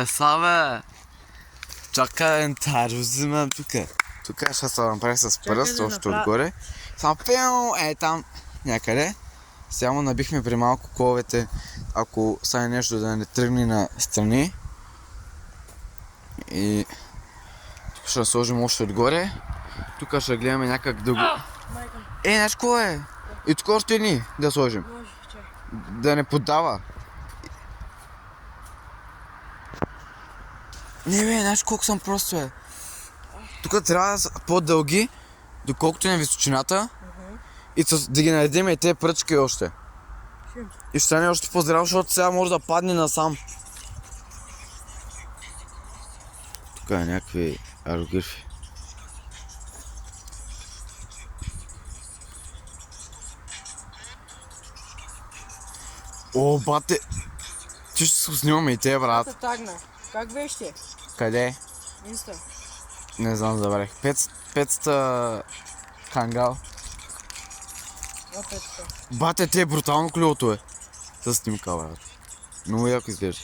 Славе! Чакай, ентаро взимам тука. Тука ще се направи с пръст, още отгоре. Само пео, там някъде. Сега му набихме при малко коловете, ако стане нещо да не тръгне на страни. И тук ще сложим още отгоре. Тук ще гледаме някак да го... знаеш какво е? И тук още едни да сложим. Да не поддава. Не бе, знаеш колко съм просто е. Тук трябва да са по-дълги, доколкото е височината. И да ги наредим и тези пръчки още. И ще стане още по-здраво, защото сега може да падне насам. Тук е някакви аерогрифи. О, бате! Ти ще се снимаме и те, брат. Как беше? Къде? Инста. Не знам, забравих. 500 хангал. Бате, те е брутално клювото е. Със снимка, брат. Много яко изглежда.